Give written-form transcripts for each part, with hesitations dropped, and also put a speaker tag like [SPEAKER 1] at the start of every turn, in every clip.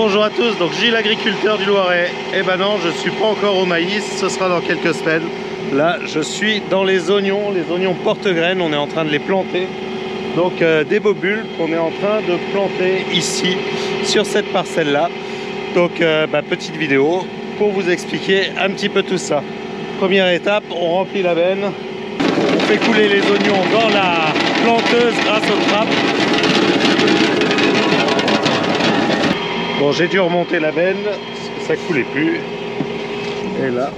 [SPEAKER 1] bonjour à tous, donc Gilles, agriculteur du Loiret. Eh ben non, je suis pas encore au maïs, ce sera dans quelques semaines. Là, je suis dans les oignons porte-graines, on est en train de les planter. Donc des bobules qu'on est en train de planter ici, sur cette parcelle-là. Donc petite vidéo pour vous expliquer un petit peu tout ça. Première étape, on remplit la benne, on fait couler les oignons dans la planteuse grâce aux trappes. Bon, j'ai dû remonter la benne, parce que ça coulait plus. Et là.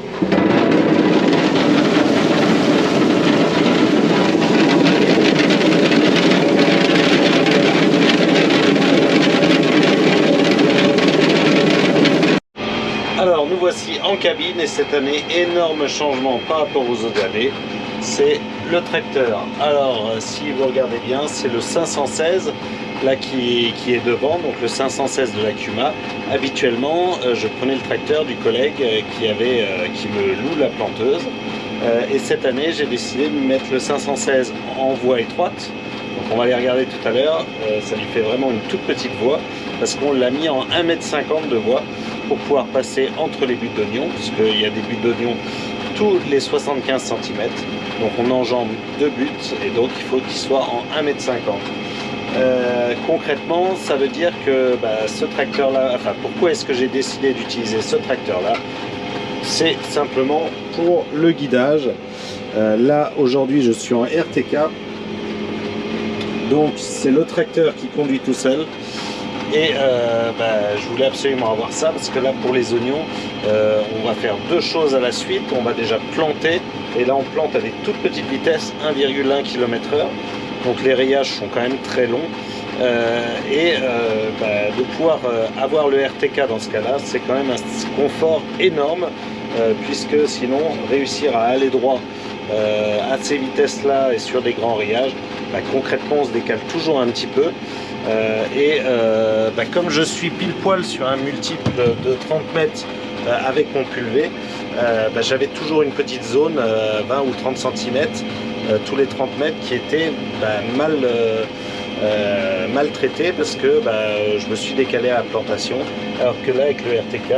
[SPEAKER 1] Alors, nous voici en cabine, et cette année, énorme changement par rapport aux autres années. C'est le tracteur. Alors, si vous regardez bien, c'est le 516. Là qui est devant, donc le 516 de l'Acuma. Habituellement, je prenais le tracteur du collègue qui me loue la planteuse. Et cette année, j'ai décidé de mettre le 516 en voie étroite. Donc on va les regarder tout à l'heure. Ça lui fait vraiment une toute petite voie parce qu'on l'a mis en 1,50 m de voie pour pouvoir passer entre les buts d'oignons, parce qu'il y a des buts d'oignons tous les 75 cm. Donc on enjambe deux buts et donc il faut qu'il soit en 1,50 m. Concrètement, ça veut dire que ce tracteur là, enfin pourquoi est-ce que j'ai décidé d'utiliser ce tracteur là, c'est simplement pour le guidage. Là aujourd'hui je suis en RTK, donc c'est le tracteur qui conduit tout seul, et je voulais absolument avoir ça parce que là pour les oignons on va faire deux choses à la suite. On va déjà planter, et là on plante à des toutes petites vitesses, 1,1 km/h. Donc les rayages sont quand même très longs, de pouvoir avoir le RTK dans ce cas-là, c'est quand même un confort énorme, puisque sinon réussir à aller droit à ces vitesses-là et sur des grands rayages, concrètement on se décale toujours un petit peu. Comme je suis pile poil sur un multiple de 30 mètres avec mon pulvé, j'avais toujours une petite zone 20 ou 30 cm tous les 30 mètres qui était mal traité, parce que je me suis décalé à la plantation, alors que là avec le RTK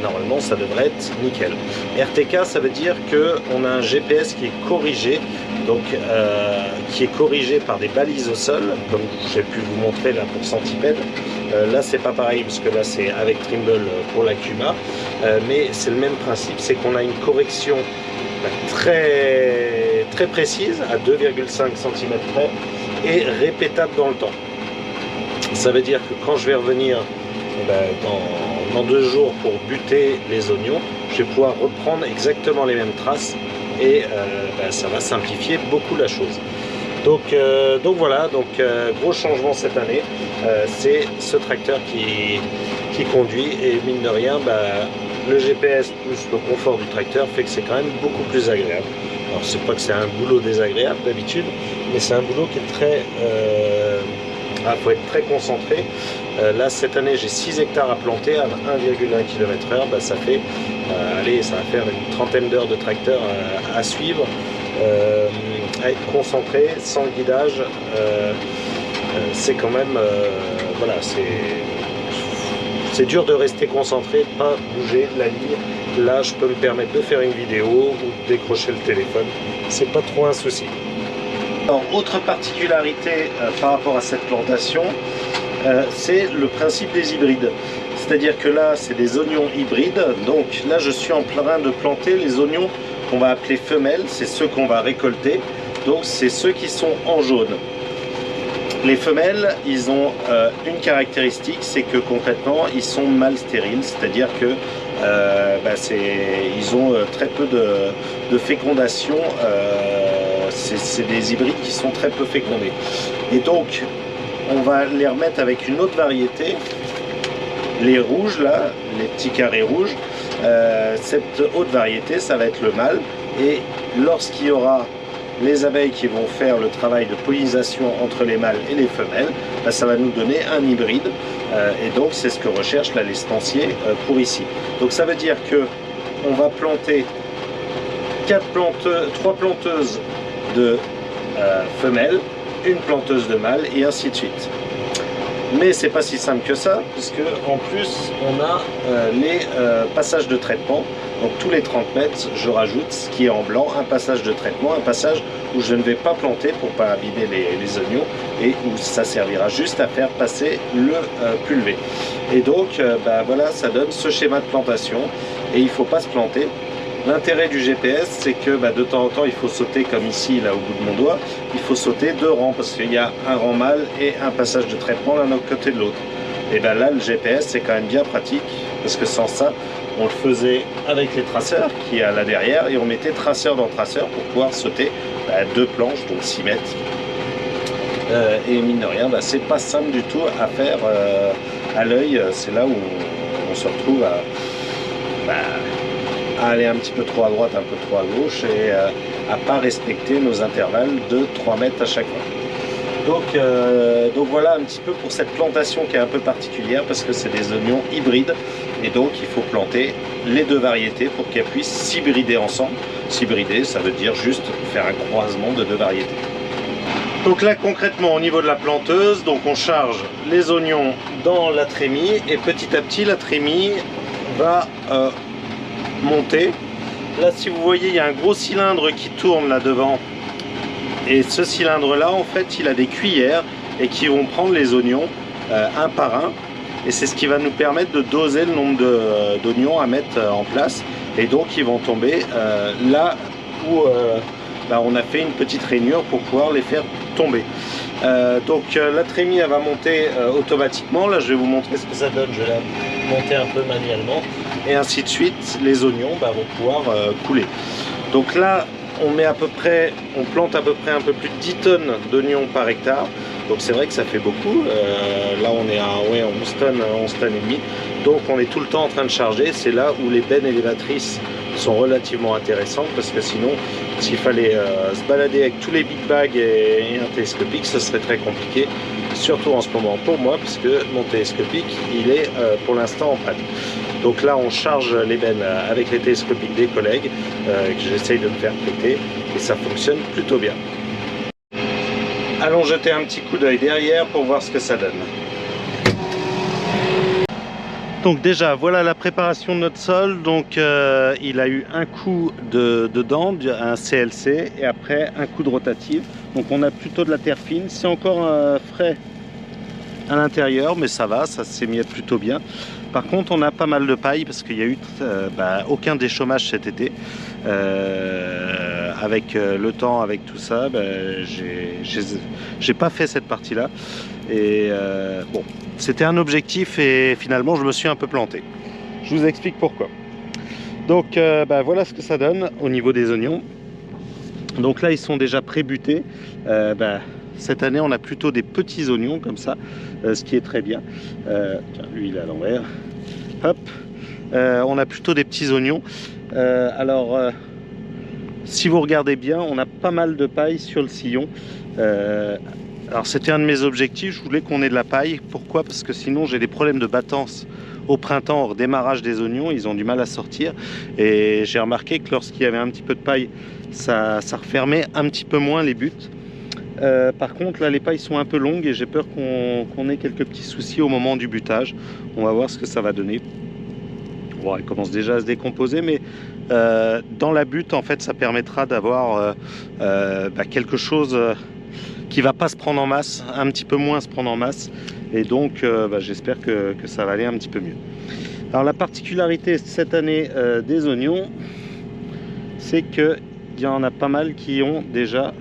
[SPEAKER 1] normalement ça devrait être nickel. RTK, ça veut dire qu'on a un GPS qui est corrigé, donc qui est corrigé par des balises au sol, comme j'ai pu vous montrer là pour Centipede. Là c'est pas pareil parce que là c'est avec Trimble pour l'Acuma, mais c'est le même principe, c'est qu'on a une correction très précise à 2,5 cm près et répétable dans le temps. Ça veut dire que quand je vais revenir dans 2 jours pour buter les oignons, je vais pouvoir reprendre exactement les mêmes traces, et ça va simplifier beaucoup la chose. Donc voilà, gros changement cette année, c'est ce tracteur qui conduit, et mine de rien, le GPS plus le confort du tracteur fait que c'est quand même beaucoup plus agréable. Alors c'est pas que c'est un boulot désagréable d'habitude, mais c'est un boulot qui est très... faut être très concentré. Là cette année j'ai 6 hectares à planter à 1,1 km/h, ça fait, ça va faire une trentaine d'heures de tracteur à suivre, à être concentré, sans guidage. C'est quand même... c'est dur de rester concentré, de pas bouger de la ligne. Là, je peux me permettre de faire une vidéo ou de décrocher le téléphone. C'est pas trop un souci. Alors, autre particularité par rapport à cette plantation, c'est le principe des hybrides. C'est-à-dire que là, c'est des oignons hybrides. Donc là, je suis en train de planter les oignons qu'on va appeler femelles. C'est ceux qu'on va récolter. Donc, c'est ceux qui sont en jaune. Les femelles, ils ont une caractéristique, c'est que concrètement, ils sont mal stériles, c'est-à-dire que ils ont très peu de fécondation, c'est des hybrides qui sont très peu fécondés. Et donc, on va les remettre avec une autre variété, les rouges là, les petits carrés rouges. Cette autre variété, ça va être le mâle, et lorsqu'il y aura les abeilles qui vont faire le travail de pollinisation entre les mâles et les femelles, ça va nous donner un hybride, et donc c'est ce que recherche l'estancier pour ici. Donc ça veut dire que on va planter 3 planteuses de femelles, une planteuse de mâle, et ainsi de suite. Mais c'est pas si simple que ça, puisque en plus on a les passages de traitement. Donc tous les 30 mètres, je rajoute ce qui est en blanc, un passage de traitement, un passage où je ne vais pas planter pour pas abîmer les oignons et où ça servira juste à faire passer le pulvé. Et donc voilà, ça donne ce schéma de plantation et il ne faut pas se planter. L'intérêt du GPS, c'est que de temps en temps, il faut sauter comme ici, là au bout de mon doigt, il faut sauter 2 rangs parce qu'il y a un rang mâle et un passage de traitement l'un à côté de l'autre. Et là, le GPS, c'est quand même bien pratique parce que sans ça, on le faisait avec les traceurs qui est là derrière et on mettait traceur dans traceur pour pouvoir sauter 2 planches, donc 6 mètres. Et mine de rien, c'est pas simple du tout à faire à l'œil. C'est là où on se retrouve à aller un petit peu trop à droite, un peu trop à gauche et à pas respecter nos intervalles de 3 mètres à chaque fois. Donc voilà un petit peu pour cette plantation qui est un peu particulière parce que c'est des oignons hybrides et donc il faut planter les 2 variétés pour qu'elles puissent s'hybrider ensemble. S'hybrider, ça veut dire juste faire un croisement de 2 variétés. Donc là concrètement au niveau de la planteuse, donc on charge les oignons dans la trémie et petit à petit la trémie va monter. Là si vous voyez il y a un gros cylindre qui tourne là devant et ce cylindre là en fait il a des cuillères et qui vont prendre les oignons un par un et c'est ce qui va nous permettre de doser le nombre d'oignons à mettre en place et donc ils vont tomber là où on a fait une petite rainure pour pouvoir les faire tomber. La trémie elle va monter automatiquement. Là je vais vous montrer ce que ça donne, je vais la monter un peu manuellement et ainsi de suite les oignons vont pouvoir couler. Donc là on plante à peu près un peu plus de 10 tonnes d'oignons par hectare. Donc c'est vrai que ça fait beaucoup. Là on est à 11 tonnes et demi. Donc on est tout le temps en train de charger. C'est là où les bennes élévatrices sont relativement intéressantes parce que sinon s'il fallait se balader avec tous les big bags et un télescopique, ce serait très compliqué, surtout en ce moment pour moi puisque mon télescopique il est pour l'instant en panne. Donc là on charge les bennes avec les télescopiques des collègues que j'essaye de me faire péter et ça fonctionne plutôt bien. Allons jeter un petit coup d'œil derrière pour voir ce que ça donne. Donc déjà voilà la préparation de notre sol. Donc il a eu un coup de dent, un CLC et après un coup de rotative. Donc on a plutôt de la terre fine, c'est encore frais à l'intérieur mais ça va, ça s'émiette plutôt bien. Par contre on a pas mal de paille parce qu'il y a eu aucun déchômage cet été. Avec le temps, avec tout ça, j'ai pas fait cette partie là et bon, c'était un objectif et finalement je me suis un peu planté. Je vous explique pourquoi. Donc voilà ce que ça donne au niveau des oignons. Donc là ils sont déjà pré-butés. Cette année on a plutôt des petits oignons comme ça, ce qui est très bien. Tiens, lui il est à l'envers. Hop, on a plutôt des petits oignons. Si vous regardez bien, on a pas mal de paille sur le sillon. Alors c'était un de mes objectifs, je voulais qu'on ait de la paille. Pourquoi? Parce que sinon j'ai des problèmes de battance au printemps, au redémarrage des oignons, ils ont du mal à sortir. Et j'ai remarqué que lorsqu'il y avait un petit peu de paille, ça refermait un petit peu moins les buts. Par contre là les pailles sont un peu longues et j'ai peur qu'on ait quelques petits soucis au moment du butage. On va voir ce que ça va donner. Bon, elle commence déjà à se décomposer mais dans la butte en fait ça permettra d'avoir quelque chose qui va pas se prendre en masse, un petit peu moins se prendre en masse et donc j'espère que ça va aller un petit peu mieux. Alors la particularité cette année des oignons, c'est qu'il y en a pas mal qui ont déjà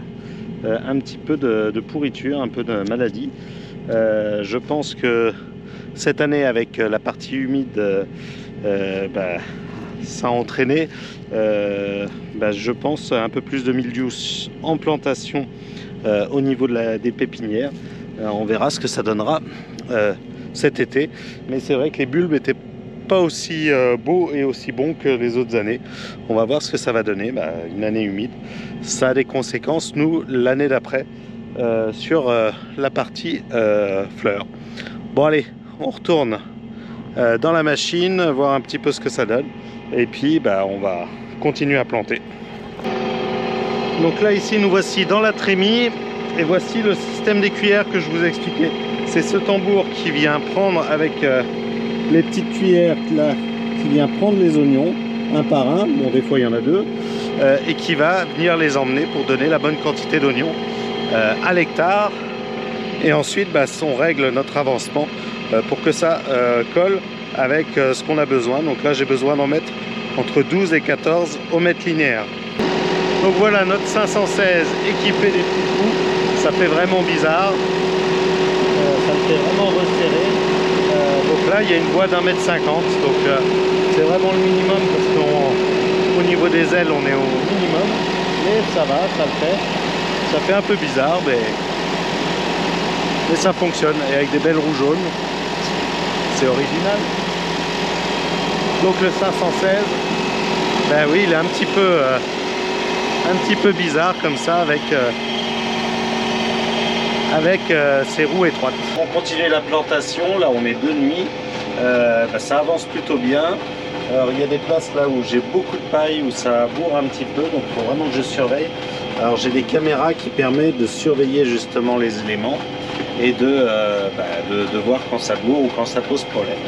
[SPEAKER 1] un petit peu de pourriture, un peu de maladie. Je pense que cette année avec la partie humide ça a entraîné je pense un peu plus de mildiou en plantation au niveau des pépinières. On verra ce que ça donnera cet été, mais c'est vrai que les bulbes n'étaient pas aussi beaux et aussi bons que les autres années. On va voir ce que ça va donner. Une année humide, ça a des conséquences nous l'année d'après sur la partie fleurs. Bon allez, on retourne dans la machine, voir un petit peu ce que ça donne et puis on va continuer à planter. Donc là ici nous voici dans la trémie et voici le système des cuillères que je vous ai expliqué. c'est ce tambour qui vient prendre avec les petites cuillères là, qui vient prendre les oignons un par un, bon des fois il y en a deux, et qui va venir les emmener pour donner la bonne quantité d'oignons à l'hectare. Et ensuite on règle notre avancement pour que ça colle avec ce qu'on a besoin. Donc là j'ai besoin d'en mettre entre 12 et 14 au mètre linéaire. Donc voilà notre 516 équipé des petits coups. Ça fait vraiment bizarre, ça me fait vraiment resserrer. Donc là il y a une voie d'1,50 m, donc c'est vraiment le minimum parce qu'au niveau des ailes on est au minimum, mais ça va, ça le fait. Ça fait un peu bizarre, mais ça fonctionne, et avec des belles roues jaunes, c'est original. Donc le 516, ben oui, il est un petit peu bizarre comme ça avec ses roues étroites. On continue la plantation, là on est de nuit, ça avance plutôt bien. Alors il y a des places là où j'ai beaucoup de paille, où ça bourre un petit peu, donc il faut vraiment que je surveille. Alors j'ai des caméras qui permettent de surveiller justement les éléments et de voir quand ça bourre ou quand ça pose problème.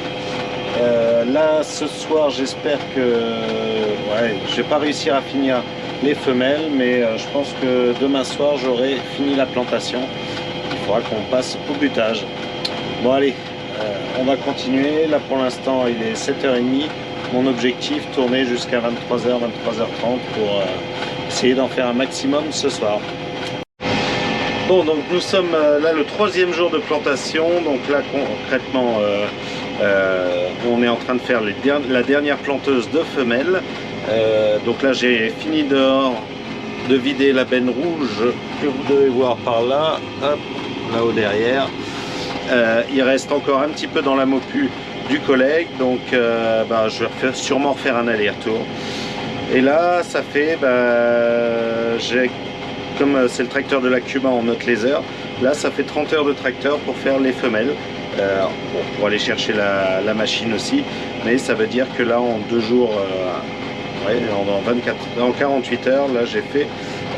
[SPEAKER 1] Là ce soir j'espère que je vais pas réussir à finir les femelles, mais je pense que demain soir j'aurai fini la plantation. Il faudra qu'on passe au butage. Bon allez, on va continuer. Là pour l'instant il est 7h30. Mon objectif, tourner jusqu'à 23h, 23h30 pour essayer d'en faire un maximum ce soir. Bon, donc nous sommes là le 3e jour de plantation. Donc là concrètement on est en train de faire la dernière planteuse de femelles. Donc là j'ai fini dehors de vider la benne rouge que vous devez voir par là, hop, là-haut derrière. Il reste encore un petit peu dans la mopu du collègue, donc je vais sûrement refaire un aller-retour. Et là ça fait, comme c'est le tracteur de la Cuba, on note les heures. Là ça fait 30 heures de tracteur pour faire les femelles. Pour aller chercher la machine aussi, mais ça veut dire que là en 2 jours, en 48 heures, là j'ai fait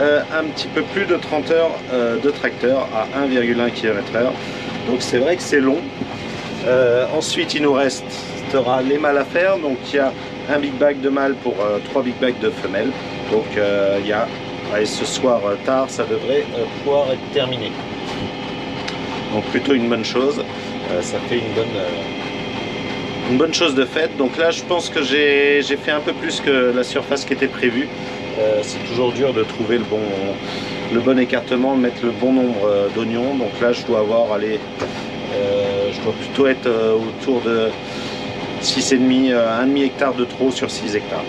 [SPEAKER 1] un petit peu plus de 30 heures de tracteur à 1,1 km/h. Donc c'est vrai que c'est long. Ensuite il nous restera les mâles à faire, donc il y a un big bag de mâles pour 3 big bags de femelles. Donc il y a, ce soir tard ça devrait pouvoir être terminé. Donc plutôt une bonne chose. Ça fait une bonne chose de faite. Donc là je pense que j'ai fait un peu plus que la surface qui était prévue. C'est toujours dur de trouver le bon écartement, de mettre le bon nombre d'oignons. Donc là je dois avoir je dois plutôt être autour de 6,5, 1,5 hectare de trop sur 6 hectares.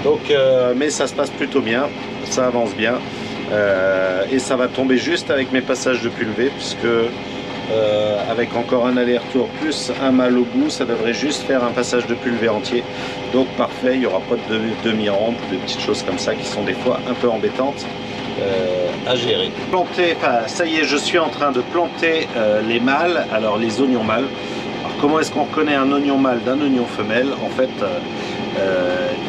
[SPEAKER 1] Donc mais ça se passe plutôt bien, ça avance bien. Et ça va tomber juste avec mes passages de pulvé, puisque avec encore un aller-retour plus un mâle au bout, ça devrait juste faire un passage de pulvé entier. Donc parfait, il n'y aura pas de demi-rampe ou de petites choses comme ça qui sont des fois un peu embêtantes à gérer. Ça y est, je suis en train de planter les mâles, alors les oignons mâles. Alors comment est-ce qu'on reconnaît un oignon mâle d'un oignon femelle? En fait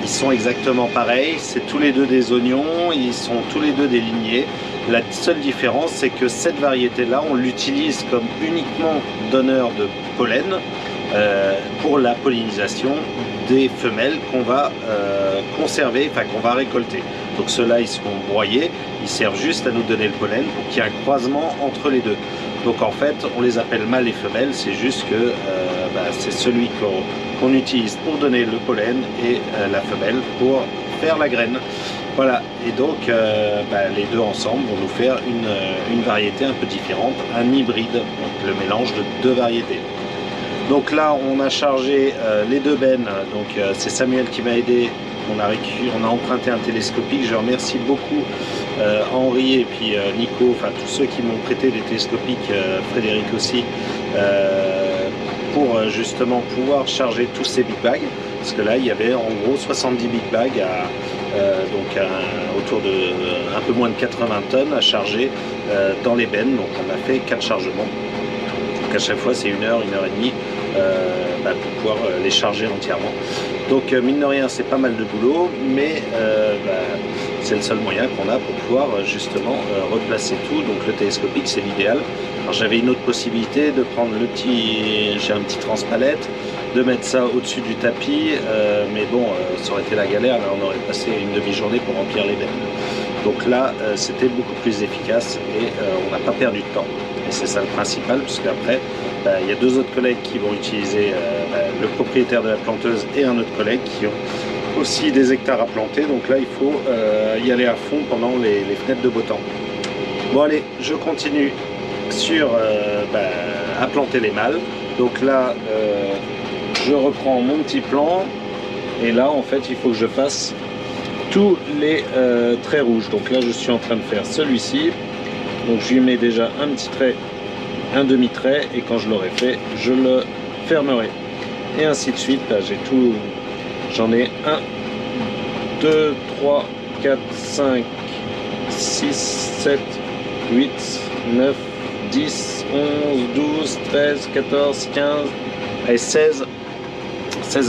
[SPEAKER 1] ils sont exactement pareils, c'est tous les deux des oignons, ils sont tous les deux des lignées. La seule différence, c'est que cette variété-là, on l'utilise comme uniquement donneur de pollen pour la pollinisation des femelles qu'on va conserver, enfin qu'on va récolter. Donc ceux-là, ils seront broyés, ils servent juste à nous donner le pollen pour qu'il y ait un croisement entre les deux. Donc en fait, on les appelle mâles et femelles, c'est juste que c'est celui qu'on utilise pour donner le pollen et la femelle pour faire la graine. Voilà, et donc les deux ensemble vont nous faire une variété un peu différente, un hybride, donc le mélange de deux variétés. Donc là on a chargé les deux bennes, donc c'est Samuel qui m'a aidé, on a emprunté un télescopique. Je remercie beaucoup Henri et puis Nico, enfin tous ceux qui m'ont prêté des télescopiques, Frédéric aussi, pour justement pouvoir charger tous ces big bags, parce que là il y avait en gros 70 big bags autour de un peu moins de 80 tonnes à charger dans les bennes. Donc on a fait 4 chargements, donc à chaque fois c'est 1 heure, 1 heure et demie pour pouvoir les charger entièrement. Donc mine de rien c'est pas mal de boulot, mais C'est le seul moyen qu'on a pour pouvoir justement replacer tout. Donc le télescopique, c'est l'idéal. Alors j'avais une autre possibilité de prendre le petit, j'ai un petit transpalette, de mettre ça au-dessus du tapis, mais bon, ça aurait été la galère, là on aurait passé une demi-journée pour remplir les bennes. Donc là, c'était beaucoup plus efficace et on n'a pas perdu de temps. Et c'est ça le principal, puisque après, il y a deux autres collègues qui vont utiliser, le propriétaire de la planteuse et un autre collègue qui ont aussi des hectares à planter. Donc là, il faut y aller à fond pendant les fenêtres de beau temps. Bon allez, je continue sur à planter les mâles. Donc là, je reprends mon petit plan. Et là, en fait, il faut que je fasse tous les traits rouges. Donc là, je suis en train de faire celui-ci. Donc je lui mets déjà un petit trait, un demi-trait, et quand je l'aurai fait, je le fermerai. Et ainsi de suite. Là, j'ai tout. J'en ai 1, 2, 3, 4, 5, 6, 7, 8, 9, 10, 11, 12, 13, 14, 15, et 16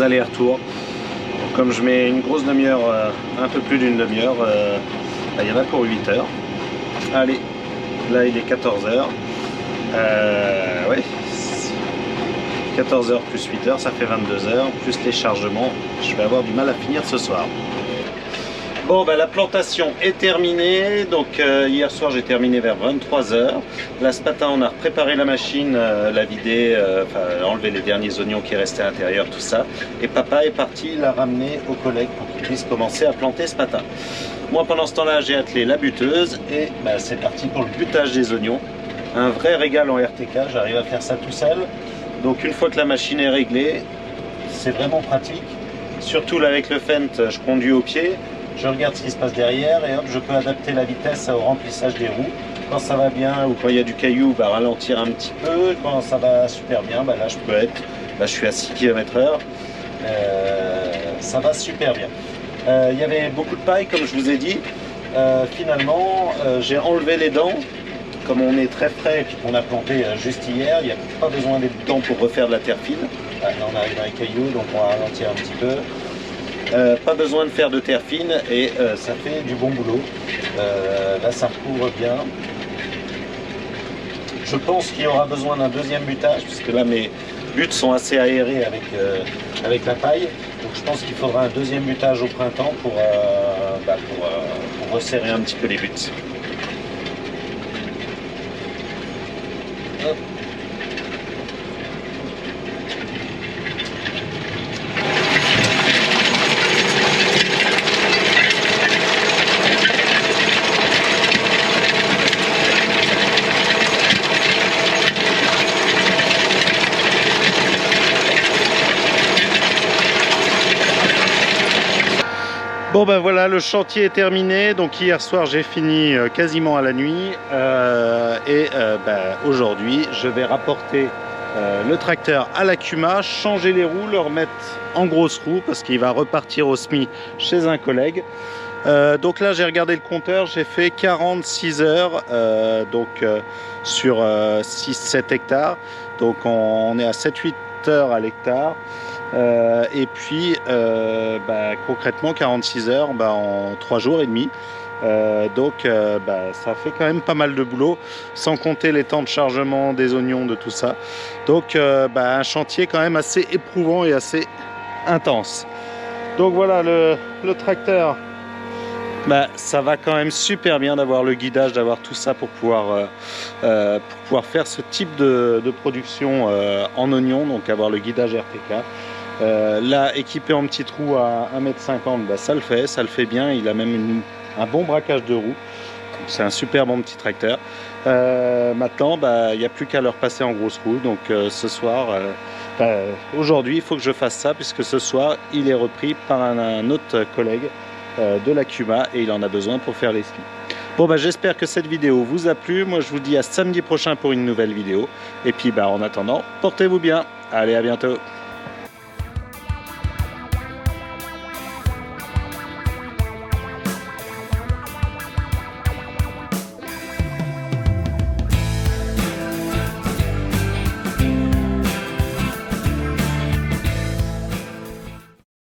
[SPEAKER 1] allers-retours. Comme je mets une grosse demi-heure, un peu plus d'une demi-heure, il y en a pour 8 heures. Allez, là il est 14 heures. Ouais, 14 heures plus 8 heures, ça fait 22 heures, plus les chargements. Je vais avoir du mal à finir ce soir. Bon, la plantation est terminée. Donc hier soir j'ai terminé vers 23 heures. Là ce matin on a préparé la machine, la vider, enlever les derniers oignons qui restaient à l'intérieur, tout ça. Et papa est parti la ramener aux collègues pour qu'ils puissent commencer à planter ce matin. Moi pendant ce temps-là j'ai attelé la buteuse et c'est parti pour le butage des oignons. Un vrai régal en RTK, j'arrive à faire ça tout seul. Donc une fois que la machine est réglée, c'est vraiment pratique. Surtout là avec le Fendt, je conduis au pied. Je regarde ce qui se passe derrière et hop, je peux adapter la vitesse au remplissage des roues. Quand ça va bien ou quand il y a du caillou, ralentir un petit peu. Quand ça va super bien, là je peux être, je suis à 6 km/h. Ça va super bien. Il y avait beaucoup de paille comme je vous ai dit. Finalement, j'ai enlevé les dents. Comme on est très frais et qu'on a planté juste hier, il n'y a pas besoin des dents pour refaire de la terre fine. Là on arrive dans les cailloux, donc on va ralentir un petit peu. Pas besoin de faire de terre fine et ça fait du bon boulot. Là ça recouvre bien. Je pense qu'il y aura besoin d'un deuxième butage puisque là mes buts sont assez aérés avec la paille. Donc je pense qu'il faudra un deuxième butage au printemps pour resserrer un petit peu les buts. Hop. Bon voilà, le chantier est terminé. Donc hier soir j'ai fini quasiment à la nuit aujourd'hui je vais rapporter le tracteur à la CUMA, changer les roues, le remettre en grosses roues parce qu'il va repartir au SMI chez un collègue. Donc là j'ai regardé le compteur, j'ai fait 46 heures sur 6-7 hectares. Donc on est à 7-8 heures à l'hectare. Et puis concrètement 46 heures en 3 jours et demi. Ça fait quand même pas mal de boulot sans compter les temps de chargement des oignons, de tout ça. Donc un chantier quand même assez éprouvant et assez intense. Donc voilà le tracteur, ça va quand même super bien d'avoir le guidage, d'avoir tout ça pour pouvoir faire ce type de production en oignons, donc avoir le guidage RTK. Là équipé en petit trou à 1,50 m, ça le fait bien. Il a même un bon braquage de roues. C'est un super bon petit tracteur. Maintenant il n'y a plus qu'à le repasser en grosse roue. Donc ce soir, aujourd'hui il faut que je fasse ça puisque ce soir il est repris par un autre collègue de la CUMA et il en a besoin pour faire les skis. Bon j'espère que cette vidéo vous a plu. Moi je vous dis à samedi prochain pour une nouvelle vidéo. Et puis en attendant, portez-vous bien. Allez, à bientôt.